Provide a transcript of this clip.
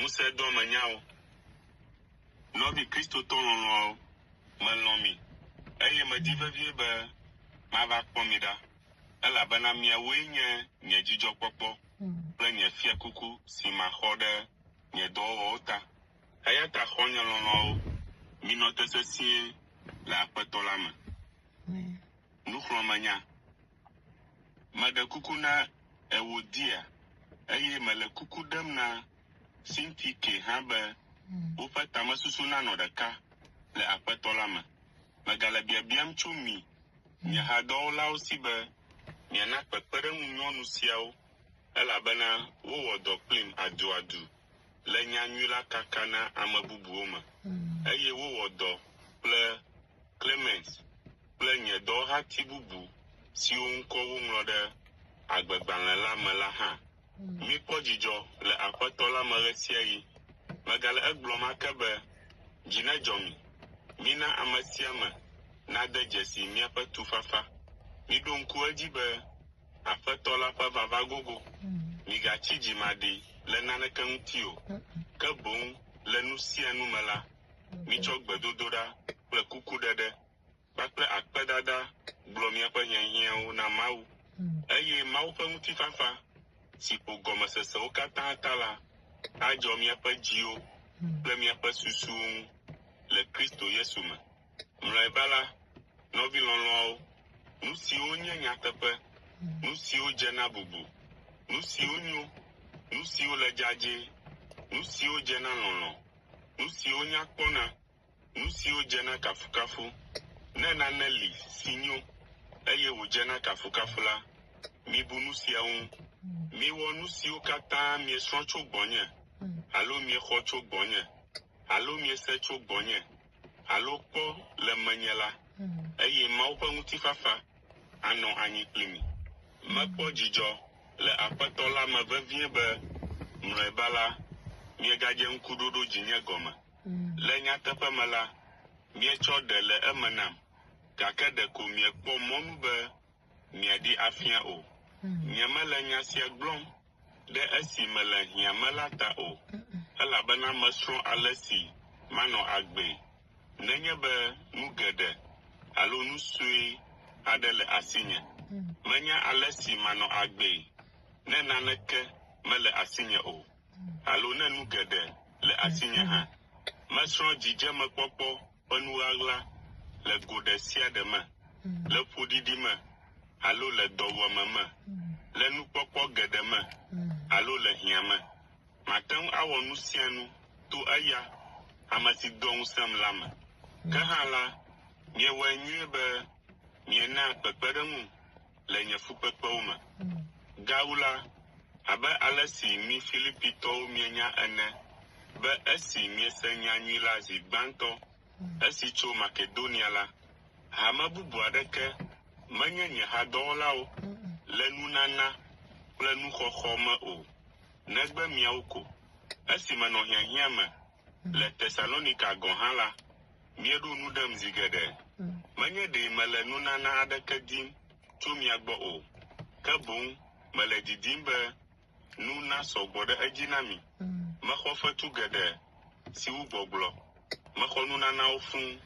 Muse do manyao. No bi Kristo to no malomi. Eye madiva vie be ma va kpomida. Ela bana mia wenye nye jijo popo. Le nye fia kuku si ma xode nye do ota. Eya ta xonya lolo mi no te sesie la apeto la me. Nuxlɔ menya. Mede kuku na ewodia. Eye mele kuku dem na Sintike hã be woƒe tamesusu nanɔ ɖeka le aƒetɔ la me. Megale biabiam tso mi nye hadɔwɔlawo si be miana kpekpeɖeŋu nyɔnu siawo elabena wowɔ dɔ kplim aduadu le nyanyui la kaka na ame bubuwo me. Eye wowɔ dɔ kple Clement kple nye dɔwɔhati bubu siwo ŋkɔ woŋlɔ ɖe agbegbalẽ la me la hã. Mikpɔ dzidzɔ le aƒetɔ la me ɣe sia ɣi. Megale egblɔm ake be dzi nedzɔ mi. Mina ame sia ame nade dzesi miaƒe tufafa. Miɖo ŋku edzi be aƒetɔ la ƒe vava gogo. Migatsi dzimaɖi le naneke ŋuti o. Ke boŋ le nu sia nu me la, mitsɔ gbedodoɖa kple kukuɖeɖe kpakple akpedada gblɔ miaƒe hiahiãwo na Mawu. Eye Mawu ƒe ŋutifafa si ƒo gɔmesesewo katã ta la adzɔ miaƒe dziwo kple miaƒe susuwo ŋu le Kristo Yesu me. Mlɔeba la, nɔvi lɔlɔawo, nu siwo nye nyateƒe, nu siwo dzena bubu, nu siwo nyo, nu siwo le dzadzɛ, nu siwo dzena lɔlɔ, nu siwo nya kpɔna, nu siwo dzena kafukafu. Ne nane li si nyo, eye wòdzena kafukafu la, mibu nu siawo ŋu. Miwɔ nu siwo katã miesrɔ̃ tso gbɔnye, alo miexɔ tso gbɔnye, alo miese tso gbɔnye, alo kpɔ le menye la, eye Mawu ƒe ŋutifafa anɔ anyi kpli mi. Mekpɔ dzidzɔ le aƒetɔ la me vevie be mlɔeba la, miegadze ŋkuɖoɖo dzinye gɔme. Le nyateƒe me la, mietsɔ ɖe le eme nam, gake ɖeko miekpɔ mɔnu be miaɖi afia o. Nyemele nya sia gblɔm ɖe esi mele hiãme la ta o, elabena mesrɔ̃ ale si manɔ agbe, nenye be nu geɖe alo nu sue aɖe le asinye. Menya ale si manɔ agbe ne naneke mele asinye o, alo ne nu geɖe le asinye hã. Mesrɔ̃ dzidzemekpɔkpɔ ƒe nu ɣaɣla le go ɖe sia ɖe me, le ƒoɖiɖi me alo le dɔwuame me, le nukpɔkpɔ geɖe me alo le hiãme. Mate ŋu awɔ nu sia nu to eya ame si dɔ ŋusẽm la me. Ke hã la, miewɔe nyuie be miena kpekpeɖeŋu le nye fukpekpewo me. Gawu la, abe ale si mi Filipitɔwo mienya ene, be esi miese nyanyui la zi gbãtɔ, esi tso Makedonia la, hame bubu aɖeke menye nye hadɔwɔlawo le nunana kple nuxɔxɔ me o, negbe miawo ko. Esi menɔ hiahiã me le Tesalonika gɔ̃ hã la, mieɖo nu ɖem zi geɖe. Menye ɖe mele nunana aɖeke dim tso mia gbɔ o, ke boŋ mele didim be nu nasɔ gbɔ ɖe edzi na mi. Mexɔ fetu geɖe siwo gbɔgblɔ, mexɔ nunanawo fũu,